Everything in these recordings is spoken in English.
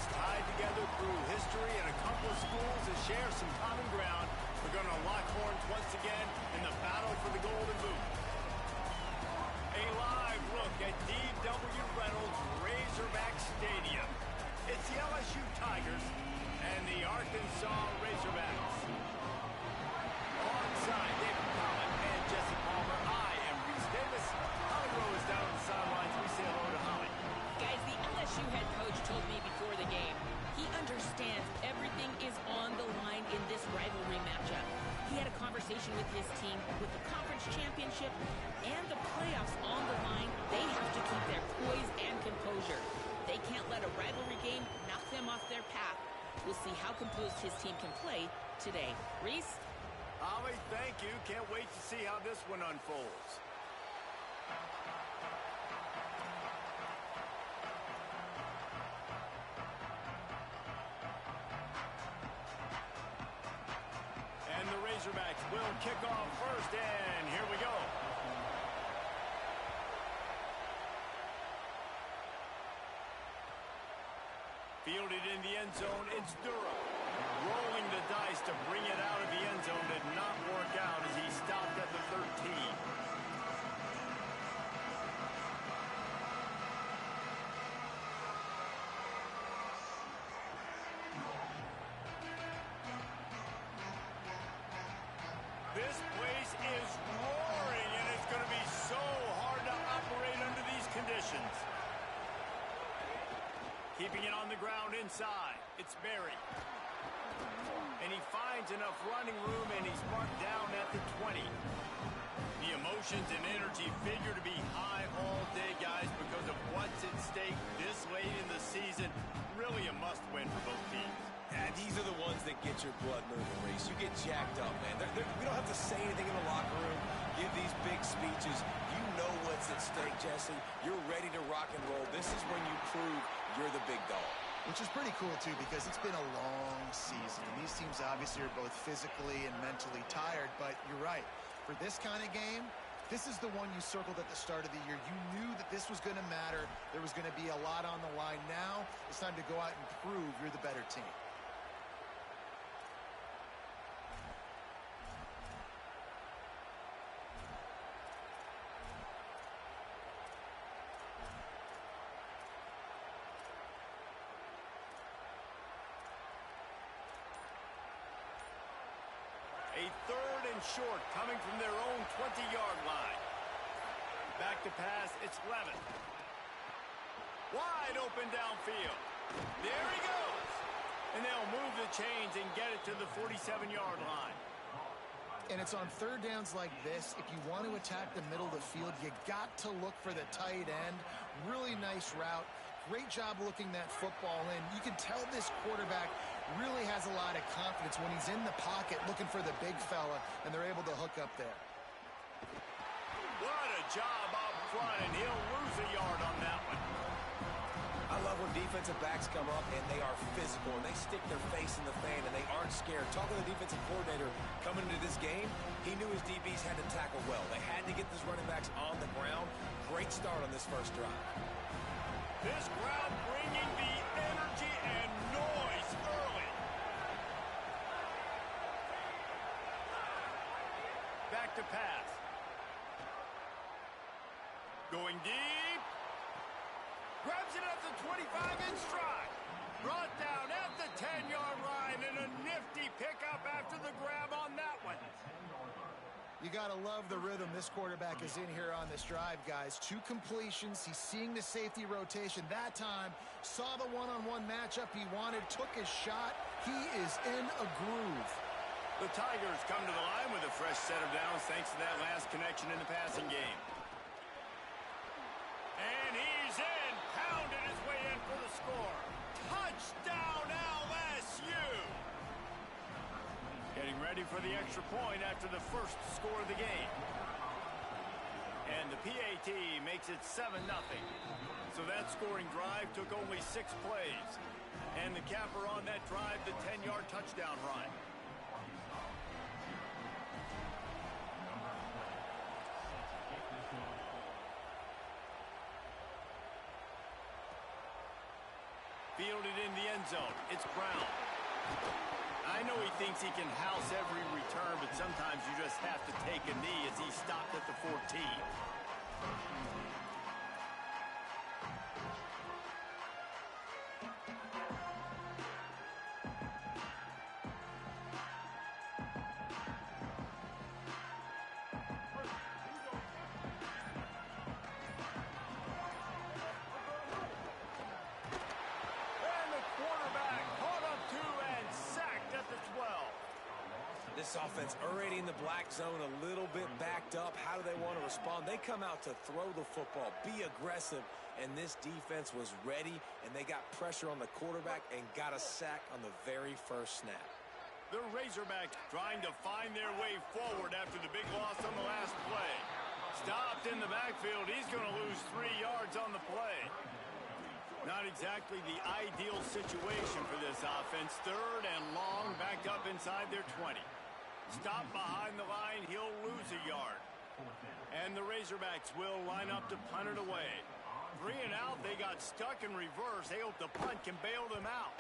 Razorbacks tied together through history and a couple of schools that share some common ground. We're going to lock horns once again in the battle for the Golden Boot. A live look at D.W. Reynolds Razorback Stadium. It's the LSU Tigers and the Arkansas Razorbacks. Alongside David Collin and Jesse Palmer, I am Reese Davis. Holly Rowe is down on the sidelines. We say hello to Holly. Guys, the LSU head coach told me before the game, he understands everything is on the line in this rivalry matchup. He had a conversation with his team with the conference championship and the playoffs on the line. They have to keep their poise and composure. They can't let a rivalry game knock them off their path. We'll see how composed his team can play today. Reese? Holly, thank you. Can't wait to see how this one unfolds. And the Razorbacks will kick off first, and here we go. Fielded in the end zone, it's Durham. Rolling the dice to bring it out of the end zone did not work out as he stopped at the 13. This place is roaring, and it's going to be so hard to operate under these conditions. Keeping it on the ground inside. It's Berry. And he finds enough running room, and he's marked down at the 20. The emotions and energy figure to be high all day, guys, because of what's at stake this late in the season. Really a must-win for both teams. Yeah, these are the ones that get your blood moving, Reese. You get jacked up, man. We don't have to say anything in the locker room, give these big speeches. You know what's at stake, Jesse. You're ready to rock and roll. This is when you prove you're the big dog. Which is pretty cool, too, because it's been a long season. And these teams obviously are both physically and mentally tired, but you're right. For this kind of game, this is the one you circled at the start of the year. You knew that this was going to matter. There was going to be a lot on the line. Now it's time to go out and prove you're the better team. A third and short coming from their own 20-yard line. Back to pass, it's Levin. Wide open downfield. There he goes. And they'll move the chains and get it to the 47-yard line. And it's on third downs like this. If you want to attack the middle of the field, you got to look for the tight end. Really nice route. Great job looking that football in. You can tell this quarterback really has a lot of confidence when he's in the pocket looking for the big fella, and they're able to hook up there. What a job up front, and he'll lose a yard on that one. I love when defensive backs come up and they are physical and they stick their face in the fan and they aren't scared. Talking to the defensive coordinator coming into this game, he knew his DBs had to tackle well. They had to get these running backs on the ground. Great start on this first drive. This crowd bringing the energy and noise early. Back to pass. Going deep. Grabs it at the 25 in stride. Brought down at the 10-yard line, and a nifty pickup after the grab on that one. You got to love the rhythm this quarterback is in here on this drive, guys. 2 completions. He's seeing the safety rotation. That time, saw the one-on-one matchup he wanted, took his shot. He is in a groove. The Tigers come to the line with a fresh set of downs thanks to that last connection in the passing game. And he's in, pounding his way in for the score. Touchdown LSU! Getting ready for the extra point after the first score of the game. And the PAT makes it 7-0. So that scoring drive took only 6 plays. And the capper on that drive, the 10-yard touchdown run. fielded in the end zone. It's Brown. I know he thinks he can house every return, but sometimes you just have to take a knee as he stopped at the 14. This offense already in the black zone, a little bit backed up. How do they want to respond? They come out to throw the football, be aggressive, and this defense was ready, and they got pressure on the quarterback and got a sack on the very first snap. The Razorbacks trying to find their way forward after the big loss on the last play. Stopped in the backfield. He's going to lose 3 yards on the play. Not exactly the ideal situation for this offense. 3rd and long, backed up inside their 20. Stop behind the line, he'll lose a yard. And the Razorbacks will line up to punt it away. 3 and out, they got stuck in reverse. They hope the punt can bail them out.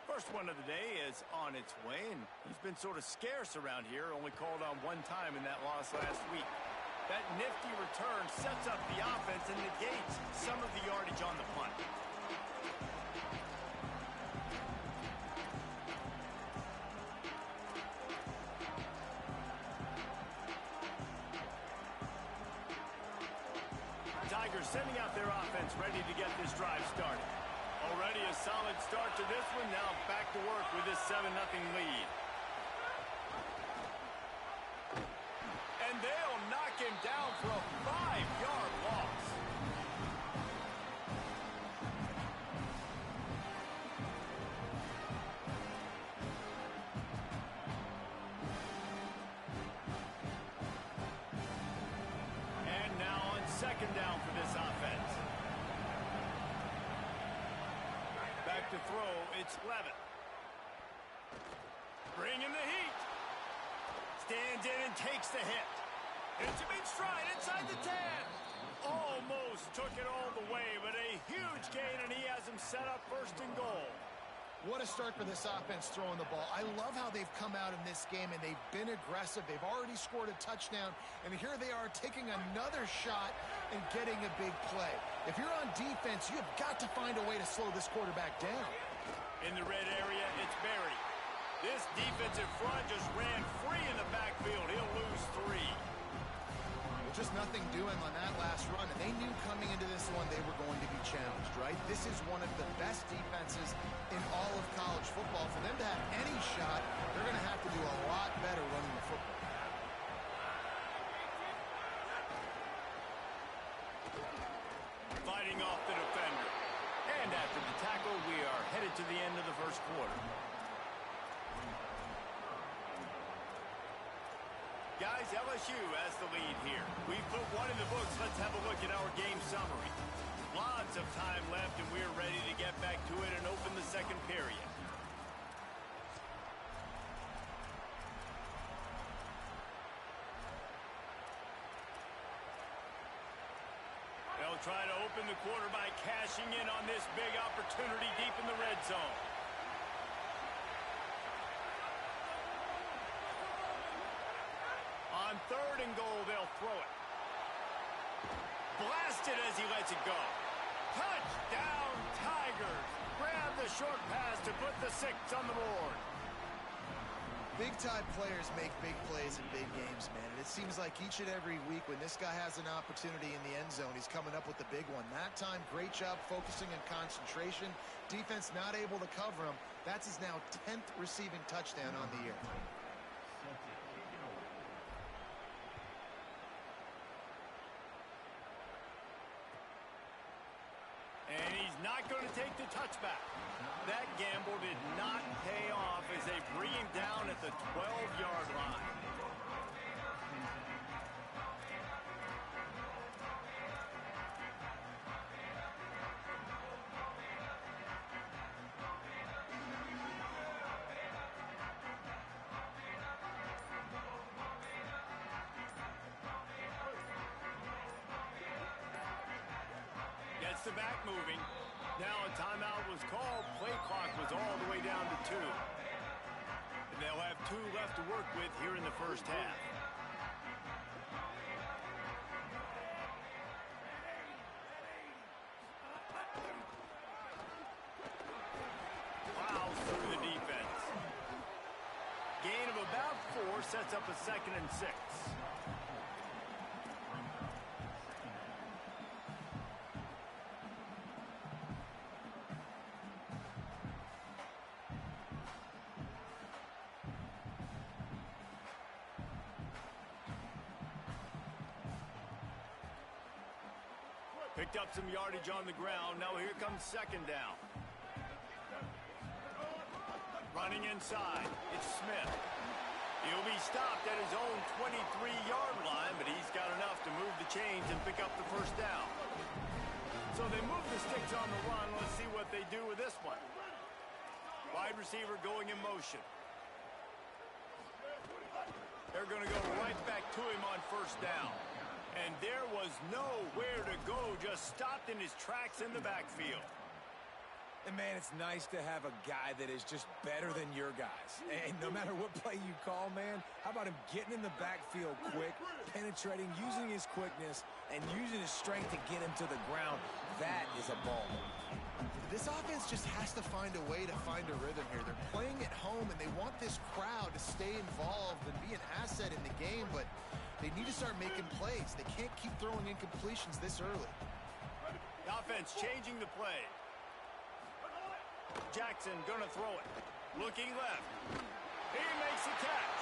First one of the day is on its way, and he's been sort of scarce around here, only called on 1 time in that loss last week. That nifty return sets up the offense and negates some of the yardage on the punt. Tigers sending out their offense ready to get this drive started. Already a solid start to this one. Now back to work with this 7-0 lead. And they'll knock him down for a 5-yard loss. And now on 2nd down for this offense. Back to throw, it's Levitt. Bringing the heat. Stands in and takes the hit. It's him in stride inside the 10. Almost took it all the way, but a huge gain, and he has him set up 1st and goal. What a start for this offense throwing the ball. I love how they've come out in this game, and they've been aggressive. They've already scored a touchdown, and here they are taking another shot and getting a big play. If you're on defense, you have got to find a way to slow this quarterback down. In the red area, it's Barry. This defensive front just ran free in the backfield. He'll lose 3. Just nothing doing on that last run, and they knew coming into this one they were going to be challenged, right? This is one of the best defenses in all of college football. For them to have any shot, they're going to have to do a lot better running the football. Fighting off the defender. And after the tackle, we are headed to the end of the 1st quarter. Guys, LSU has the lead here. We've put 1 in the books. Let's have a look at our game summary. Lots of time left, and we're ready to get back to it and open the 2nd period. They'll try to open the quarter by cashing in on this big opportunity deep in the red zone. On 3rd and goal, they'll throw it. Blasted as he lets it go. Touchdown, Tigers. Grab the short pass to put the 6 on the board. Big-time players make big plays in big games, man. And it seems like each and every week when this guy has an opportunity in the end zone, he's coming up with the big one. That time, great job focusing and concentration. Defense not able to cover him. That's his now 10th receiving touchdown on the year. And he's not going to take the touchback. That gamble did not pay off as they bring him down at the 12-yard line. the back moving. Now a timeout was called. Play clock was all the way down to 2. And they'll have 2 left to work with here in the first half. Plows through the defense. Gain of about 4 sets up a 2nd and 6. Picked up some yardage on the ground. Now here comes 2nd down. Running inside. It's Smith. He'll be stopped at his own 23-yard line, but he's got enough to move the chains and pick up the 1st down. So they move the sticks on the run. Let's see what they do with this one. Wide receiver going in motion. They're going to go right back to him on 1st down. And there was nowhere to go, just stopped in his tracks in the backfield. And, man, it's nice to have a guy that is just better than your guys. And no matter what play you call, man, how about him getting in the backfield quick, penetrating, using his quickness, and using his strength to get him to the ground? That is a ball. This offense just has to find a way to find a rhythm here. They're playing at home, and they want this crowd to stay involved and be an asset in the game, but they need to start making plays. They can't keep throwing incompletions this early. The offense changing the play. Jackson gonna throw it. Looking left. He makes a catch.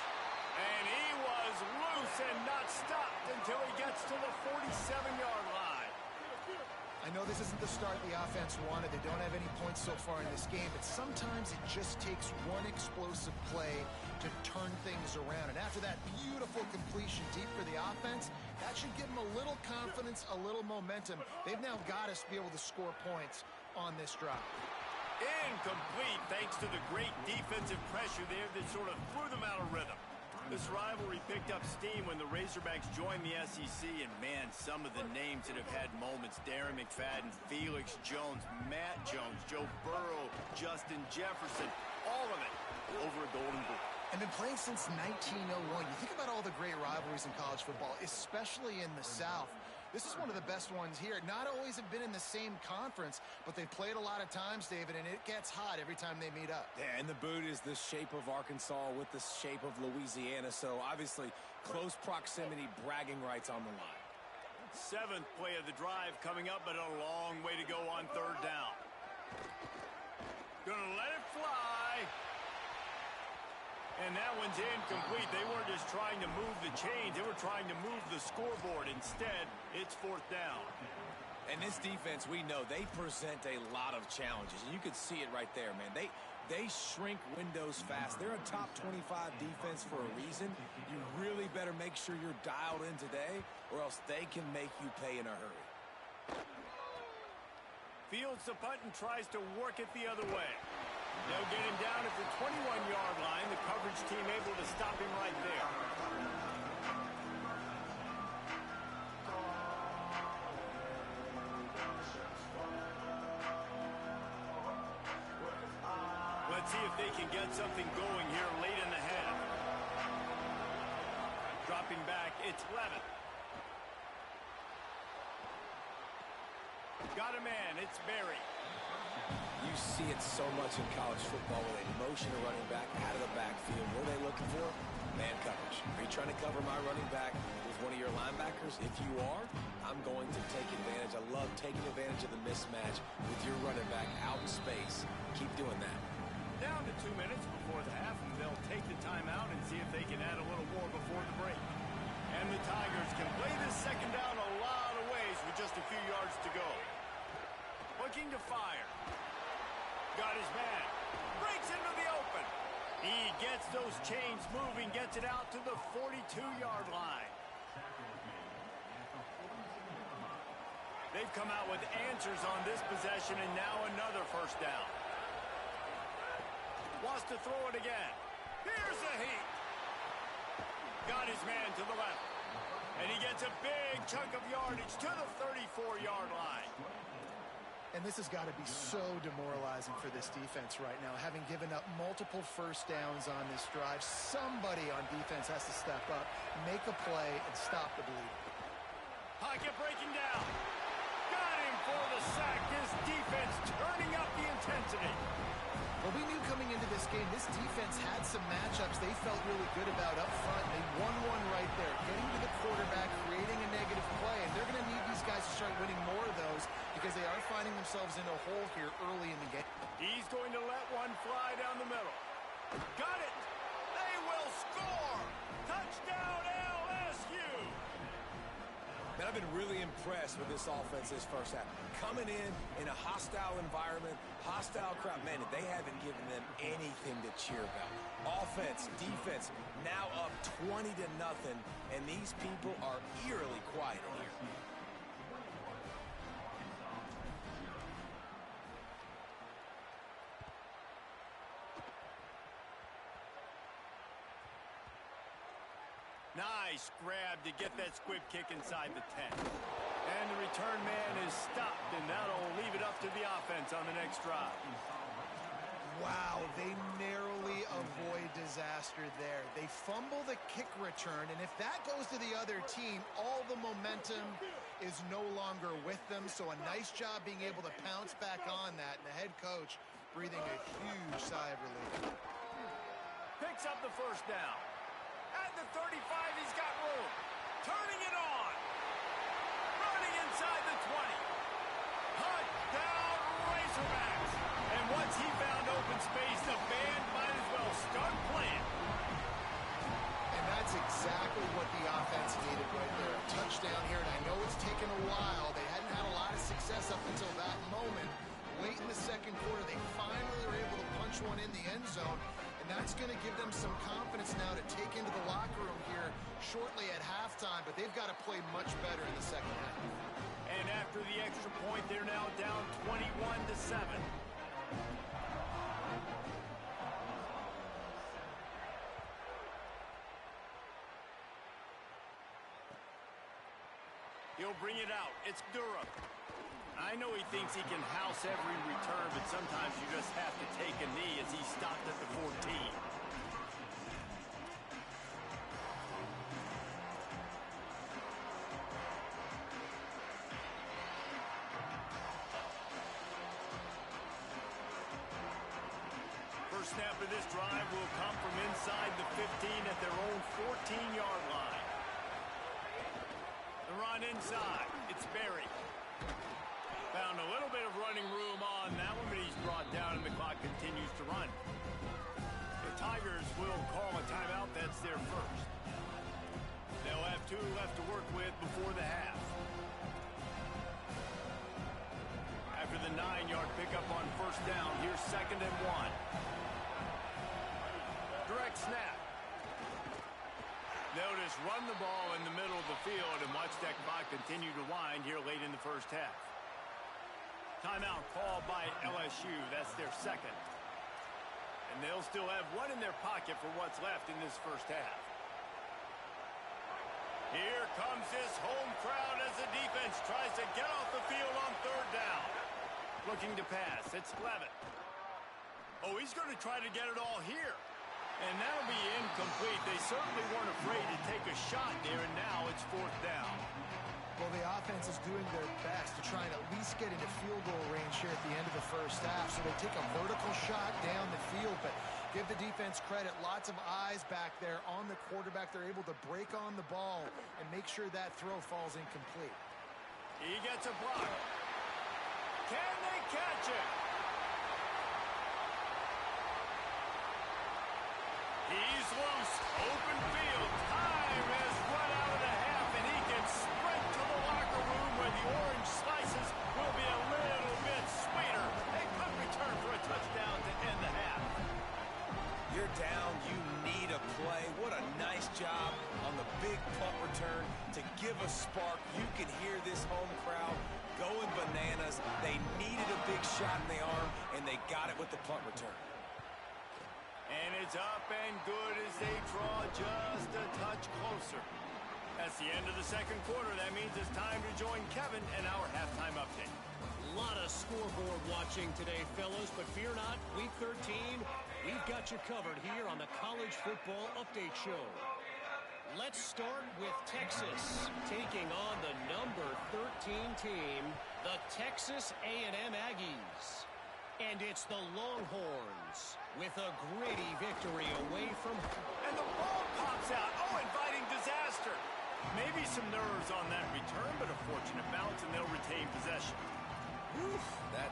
And he was loose and not stopped until he gets to the 47-yard line. I know this isn't the start the offense wanted. They don't have any points so far in this game, but sometimes it just takes one explosive play to turn things around. And after that beautiful completion deep for the offense, that should give them a little confidence, a little momentum. They've now got us to be able to score points on this drive. Incomplete thanks to the great defensive pressure there that sort of threw them out of rhythm. This rivalry picked up steam when the Razorbacks joined the SEC, and man, some of the names that have had moments: Darren McFadden, Felix Jones, Matt Jones, Joe Burrow, Justin Jefferson, all of it over a Golden Boot. And been playing since 1901. You think about all the great rivalries in college football, especially in the South. This is one of the best ones here. Not always have been in the same conference, but they've played a lot of times, David, and it gets hot every time they meet up. Yeah, and the boot is the shape of Arkansas with the shape of Louisiana, so obviously close proximity, bragging rights on the line. 7th play of the drive coming up, but a long way to go on 3rd down. Gonna let it fly. And that one's incomplete. They weren't just trying to move the chains. They were trying to move the scoreboard. Instead, it's 4th down. And this defense, we know, they present a lot of challenges. And you can see it right there, man. They shrink windows fast. They're a top 25 defense for a reason. You really better make sure you're dialed in today, or else they can make you pay in a hurry. Fields the punt and tries to work it the other way. They'll get him down at the 21-yard line. The coverage team able to stop him right there. Let's see if they can get something going here late in the half. Dropping back, it's Levitt. Got a man, it's Berry. You see it so much in college football when they motion a running back out of the backfield. What are they looking for? Man coverage. Are you trying to cover my running back with one of your linebackers? If you are, I'm going to take advantage. I love taking advantage of the mismatch with your running back out in space. Keep doing that. Down to 2 minutes before the half, and they'll take the timeout and see if they can add a little more before the break. And the Tigers can play this 2nd down a lot of ways with just a few yards to go. Looking to fire. Got his man. Breaks into the open. He gets those chains moving, gets it out to the 42-yard line. They've come out with answers on this possession, and now another 1st down. Wants to throw it again. Here's a heat. Got his man to the left. And he gets a big chunk of yardage to the 34-yard line. And this has got to be so demoralizing for this defense right now, having given up multiple first downs on this drive. Somebody on defense has to step up, make a play, and stop the bleed. Pocket breaking down. Got him for the sack. His defense turning up the intensity. Well, we knew coming into this game, this defense had some matchups they felt really good about up front. They won one right there, getting to the quarterback, creating a negative play, and they're going to need these guys to start winning more of those because they are finding themselves in a hole here early in the game. He's going to let one fly down the middle. Got it. They will score. Touchdown, LSU. Man, I've been really impressed with this offense this first half. Coming in a hostile environment, hostile crowd, man, they haven't given them anything to cheer about. Offense, defense, now up 20-0, and these people are eerily quiet in here. Nice grab to get that squib kick inside the 10. And the return man is stopped, and that'll leave it up to the offense on the next drive. Wow, they narrowly avoid disaster there. They fumble the kick return, and if that goes to the other team, all the momentum is no longer with them. So a nice job being able to pounce back on that, and the head coach breathing a huge sigh of relief. Picks up the first down. At the 35, he's got room. Turning it on. Running inside the 20. Touchdown, Razorbacks. And once he found open space, the band might as well start playing. And that's exactly what the offense needed right there. A touchdown here, and I know it's taken a while. They hadn't had a lot of success up until that moment. Late in the second quarter, they finally were able to punch one in the end zone. And that's going to give them some confidence now to take into the locker room here shortly at halftime. But they've got to play much better in the second half. And after the extra point, they're now down 21-7. He'll bring it out. It's Durham. I know he thinks he can house every return, but sometimes you just have to take a knee as he stopped at the 14. First snap of this drive will come from inside the 15 at their own 14-yard line. The run inside. It's Berry. Found a little bit of running room on that one, but he's brought down and the clock continues to run. The Tigers will call a timeout. That's their first. They'll have 2 left to work with before the half. After the 9-yard pickup on first down, here's 2nd and 1. Direct snap. They'll just run the ball in the middle of the field and watch that clock continue to wind here late in the first half. Timeout called by LSU. That's their second. And they'll still have one in their pocket for what's left in this first half. Here comes this home crowd as the defense tries to get off the field on third down. Looking to pass. It's Levitt. Oh, he's going to try to get it all here. And that'll be incomplete. They certainly weren't afraid to take a shot there, and now it's 4th down. Well, the offense is doing their best to try and at least get into field goal range here at the end of the first half. So they take a vertical shot down the field, but give the defense credit. Lots of eyes back there on the quarterback. They're able to break on the ball and make sure that throw falls incomplete. He gets a block. Can they catch it? He's loose. Open field. Time has run out of the half, and he can sprint to the locker room where the orange slices will be a little bit sweeter. A good return for a touchdown to end the half. You're down. You need a play. What a nice job on the big punt return to give a spark. You can hear this home crowd going bananas. They needed a big shot in the arm, and they got it with the punt return. And it's up and good as they draw just a touch closer. That's the end of the second quarter. That means it's time to join Kevin and our halftime update. A lot of scoreboard watching today, fellas, but fear not, Week 13, we've got you covered here on the College Football Update Show. Let's start with Texas, taking on the number 13 team, the Texas A&M Aggies. And it's the Longhorns with a gritty victory away from... And the ball pops out. Oh, inviting disaster. Maybe some nerves on that return, but a fortunate bounce, and they'll retain possession. Whew,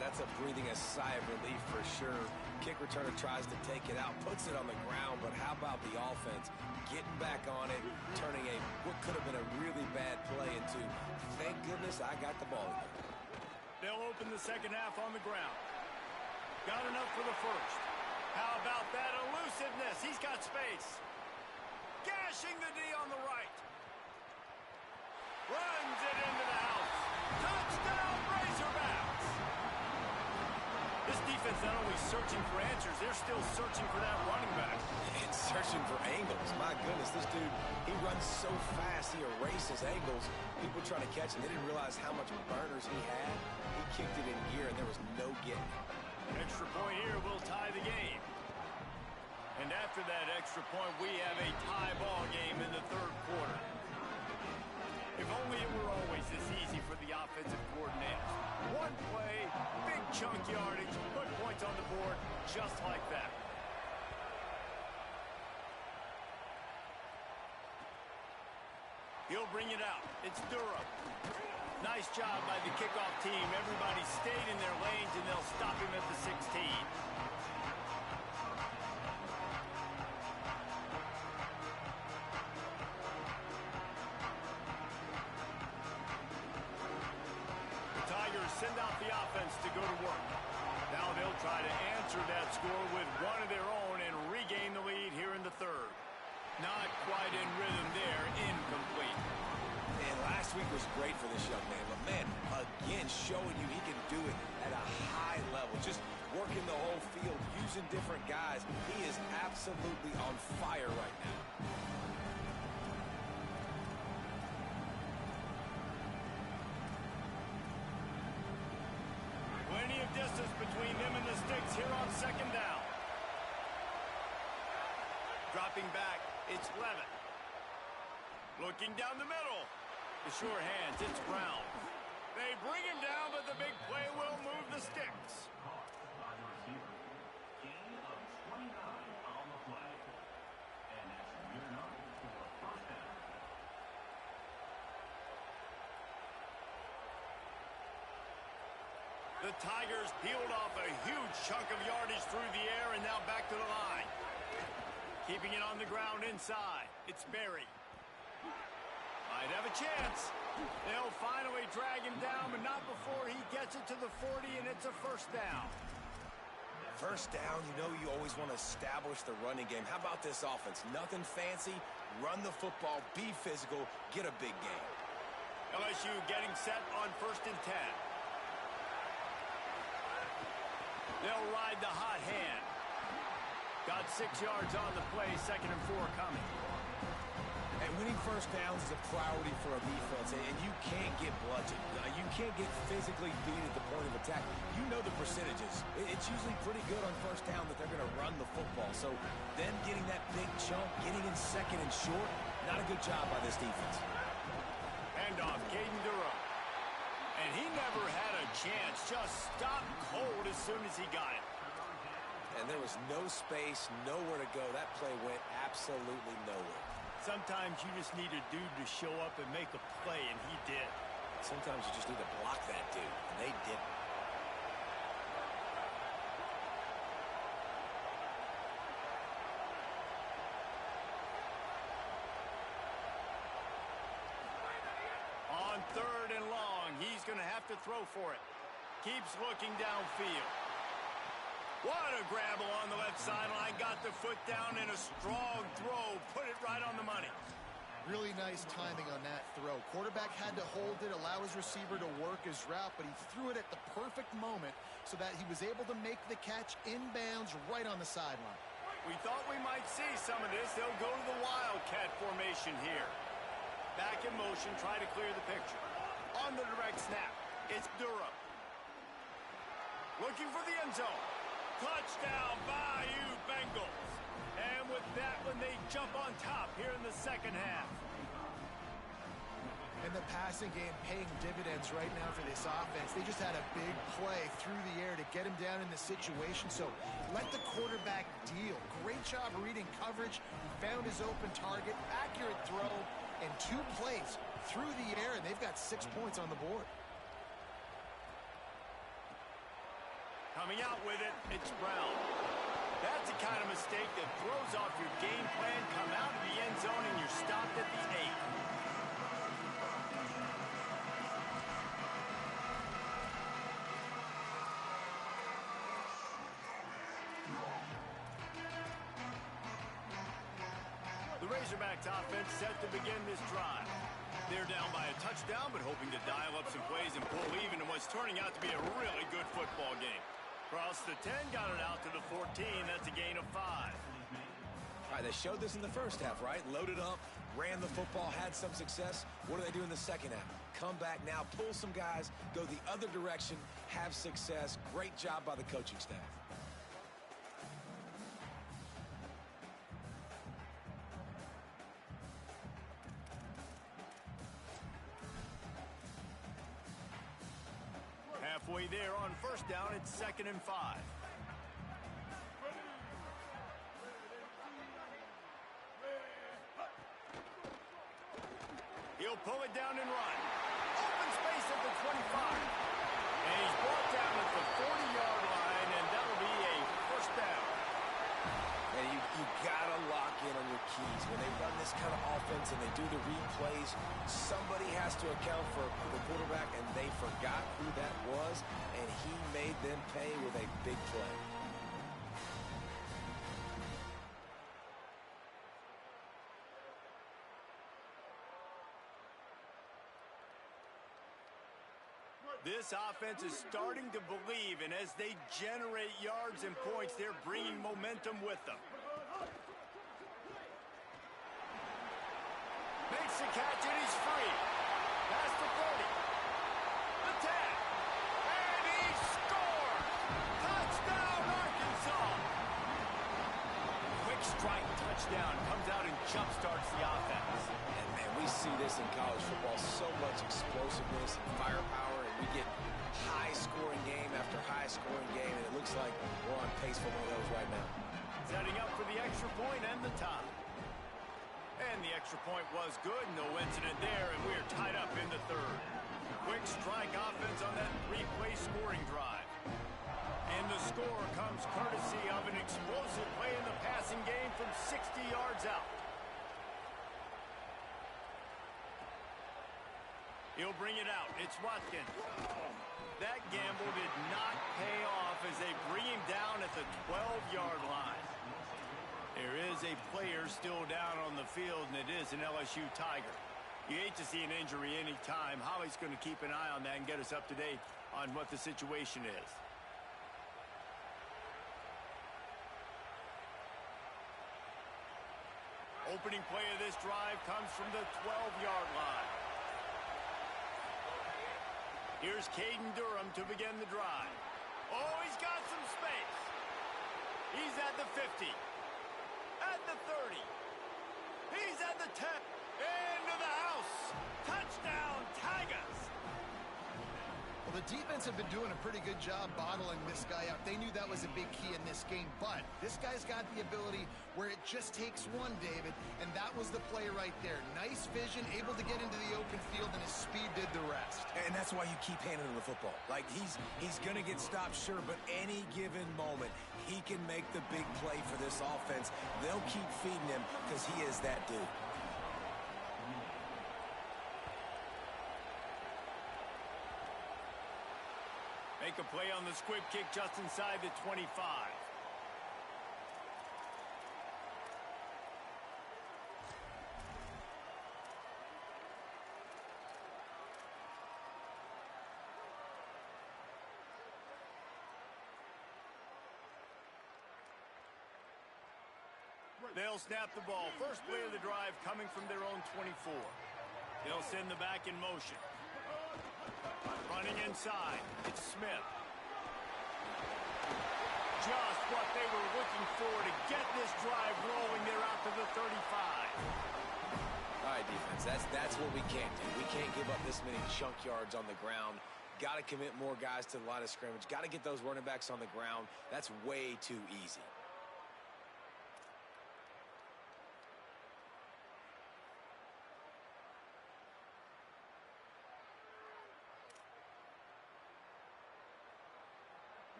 that's a breathing a sigh of relief for sure. Kick returner tries to take it out, puts it on the ground, but how about the offense getting back on it, turning what could have been a really bad play into, thank goodness I got the ball again. They'll open the second half on the ground. Got enough for the first. How about that elusiveness? He's got space. Gashing the D on the right. Runs it into the house. Touchdown, Razorbacks! This defense not only searching for answers, they're still searching for that running back. And searching for angles. My goodness, this dude, he runs so fast, he erases angles. People trying to catch him, they didn't realize how much burners he had. He kicked it in gear, and there was no getting it. Extra point here will tie the game. And after that extra point, we have a tie ball game in the third quarter. If only it were always this easy for the offensive coordinators. One play, big chunk yardage, put points on the board just like that. He'll bring it out. It's Durham. Nice job by the kickoff team. Everybody stayed in their lanes, and they'll stop him at the 16. The Tigers send out the offense to go to work. Now they'll try to answer that score with one of their own and regain the lead here in the third. Not quite in rhythm there. Incomplete. Man, last week was great for this young man, but man, again, showing you he can do it at a high level, just working the whole field, using different guys. He is absolutely on fire right now. Plenty of distance between them and the sticks here on second down. Dropping back, it's Levitt. Looking down the middle. The sure hands, it's Brown. They bring him down, but the big play will move the sticks. The Tigers peeled off a huge chunk of yardage through the air and now back to the line. Keeping it on the ground inside. It's Berry. Might have a chance. They'll finally drag him down, but not before he gets it to the 40, and it's a first down. First down, you know you always want to establish the running game. How about this offense? Nothing fancy. Run the football, be physical, get a big gain. LSU getting set on 1st and 10. They'll ride the hot hand. Got 6 yards on the play, 2nd and 4 coming. And winning first downs is a priority for a defense, and you can't get bludgeoned. You can't get physically beat at the point of attack. You know the percentages. It's usually pretty good on first down that they're going to run the football. So them getting that big chunk, getting in 2nd and short, not a good job by this defense. Handoff, Caden Durham. And he never had a chance. Just stopped cold as soon as he got it. And there was no space, nowhere to go. That play went absolutely nowhere. Sometimes you just need a dude to show up and make a play, and he did. Sometimes you just need to block that dude, and they didn't. On 3rd and long, he's going to have to throw for it. Keeps looking downfield. What a grab along the left sideline. Got the foot down in a strong throw. Put it right on the money. Really nice timing on that throw. Quarterback had to hold it, allow his receiver to work his route, but he threw it at the perfect moment so that he was able to make the catch inbounds right on the sideline. We thought we might see some of this. They'll go to the Wildcat formation here. Back in motion, try to clear the picture. On the direct snap, it's Durham. Looking for the end zone. Touchdown, Bayou Bengals. And with that one, they jump on top here in the second half. And the passing game paying dividends right now for this offense. They just had a big play through the air to get him down in the situation. So let the quarterback deal. Great job reading coverage. He found his open target, accurate throw, and 2 plays through the air, and they've got 6 points on the board. Coming out with it, it's Brown. That's the kind of mistake that throws off your game plan. Come out of the end zone and you're stopped at the 8. The Razorbacks offense set to begin this drive. They're down by a touchdown, but hoping to dial up some plays and pull even in what's turning out to be a really good football game. Cross the 10, got it out to the 14. That's a gain of 5. All right, they showed this in the first half, right? Loaded up, ran the football, had some success. What do they do in the second half? Come back now, pull some guys, go the other direction, have success. Great job by the coaching staff. Halfway there on first down, it's 2nd and 5. He'll pull it down and run. Open space at the 25. And he's brought down at the 40-yard line, and that'll be a first down. And you gotta lock in on your keys. When they run this kind of offense and they do the read plays, somebody has to account for the quarterback, and they forgot who that was, and he made them pay with a big play. This offense is starting to believe, and as they generate yards and points, they're bringing momentum with them. Makes the catch, and he's free. Past the 30. The 10. And he scores! Touchdown, Arkansas! Quick strike touchdown. Comes out and jump-starts the offense. And, man, we see this in college football. So much explosiveness and firepower, and we get high-scoring game after high-scoring game, and it looks like we're on pace for one of those right now. Setting up for the extra point and the tie. And the extra point was good. No incident there, and we're tied up in the 3rd. Quick strike offense on that 3-play scoring drive. And the score comes courtesy of an explosive play in the passing game from 60 yards out. He'll bring it out. It's Watkins. That gamble did not pay off as they bring him down at the 12-yard line. There is a player still down on the field, and it is an LSU Tiger. You hate to see an injury any time. Holly's going to keep an eye on that and get us up to date on what the situation is. Opening play of this drive comes from the 12-yard line. Here's Caden Durham to begin the drive. Oh, he's got some space. He's at the 50. At the 30. He's at the 10. Into the house. Touchdown, Tigers. Well, the defense have been doing a pretty good job bottling this guy up. They knew that was a big key in this game, but this guy's got the ability where it just takes one, David, and that was the play right there. Nice vision, able to get into the open field, and his speed did the rest. And that's why you keep handing him the football. Like, he's going to get stopped, sure, but any given moment, he can make the big play for this offense. They'll keep feeding him because he is that dude. Make a play on the squib kick just inside the 25. They'll snap the ball. First play of the drive coming from their own 24. They'll send the back in motion. Running inside, it's Smith. just what they were looking for to get this drive rolling. They're out to the 35. All right, defense, that's what we can't do. We can't give up this many chunk yards on the ground. Got to commit more guys to the line of scrimmage. Got to get those running backs on the ground. That's way too easy.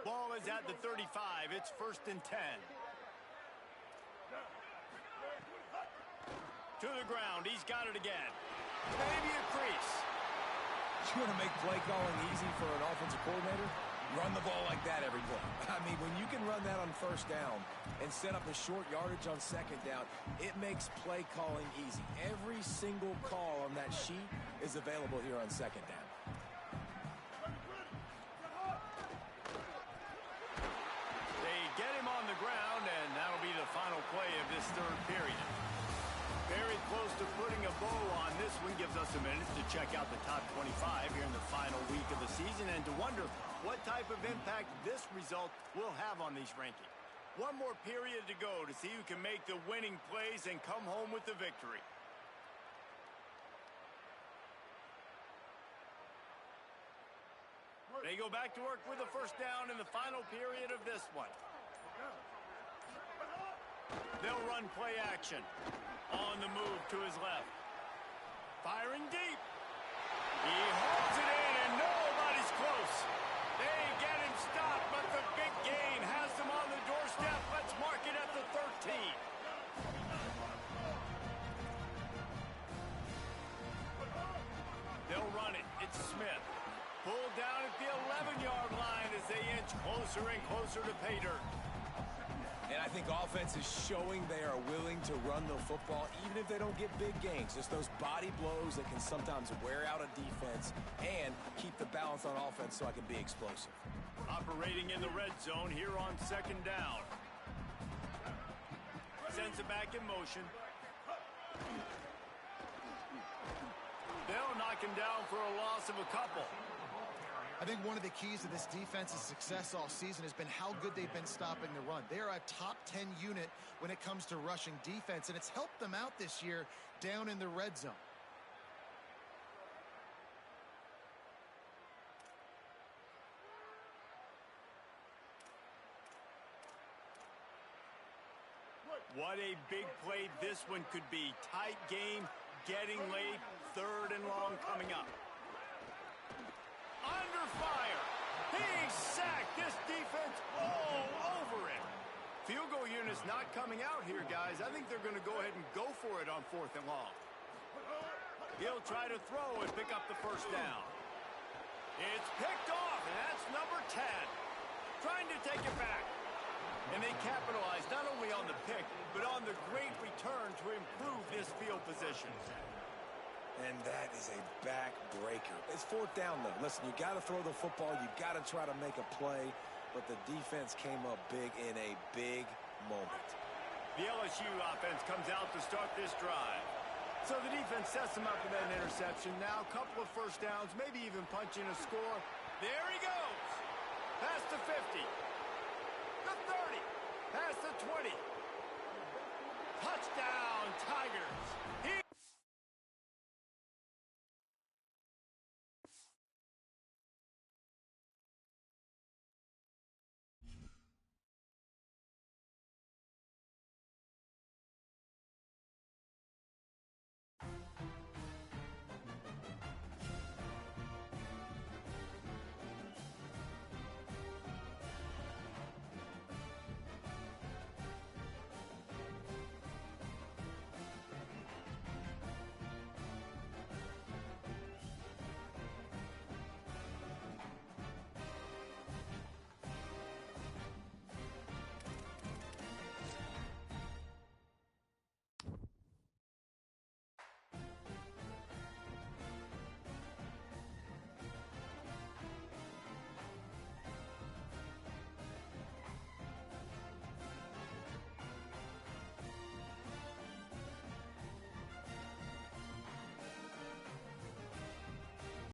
Ball is at the 35. It's 1st and 10. To the ground. He's got it again. Maybe a crease. You want to make play calling easy for an offensive coordinator? Run the ball like that every play. I mean, when you can run that on 1st down and set up a short yardage on 2nd down, it makes play calling easy. Every single call on that sheet is available here on 2nd down. They get him on the ground, and that'll be the final play of this 3rd period. Very close to putting a bow on this one. Gives us a minute to check out the top 25 here in the final week of the season and to wonder what type of impact this result will have on these rankings. One more period to go to see who can make the winning plays and come home with the victory. They go back to work with the 1st down in the final period of this one. They'll run play action. On the move to his left. Firing deep. He holds it in, and nobody's close. They get him stopped, but the big gain has them on the doorstep. Let's mark it at the 13. They'll run it. It's Smith. Pulled down at the 11-yard line as they inch closer and closer to pay dirt. And I think offense is showing they are willing to run the football, even if they don't get big gains. Just those body blows that can sometimes wear out a defense and keep the balance on offense so I can be explosive. Operating in the red zone here on 2nd down. Sends it back in motion. They'll knock him down for a loss of a couple. I think one of the keys to this defense's success all season has been how good they've been stopping the run. They are a top 10 unit when it comes to rushing defense, and it's helped them out this year down in the red zone. What a big play this one could be. Tight game, getting late, 3rd and long coming up. Under fire. He's sacked. This defense all over it. Field goal unit's not coming out here, guys. I think they're going to go ahead and go for it on 4th and long. He'll try to throw and pick up the 1st down. It's picked off, and that's number 10. Trying to take it back. And they capitalize not only on the pick, but on the great return to improve this field position. And that is a backbreaker. It's 4th down, though. Listen, you got to throw the football. You got to try to make a play. But the defense came up big in a big moment. The LSU offense comes out to start this drive. So the defense sets them up with that interception. Now a couple of 1st downs, maybe even punching a score. There he goes. Past the 50. The 30. Past the 20. Touchdown, Tigers. He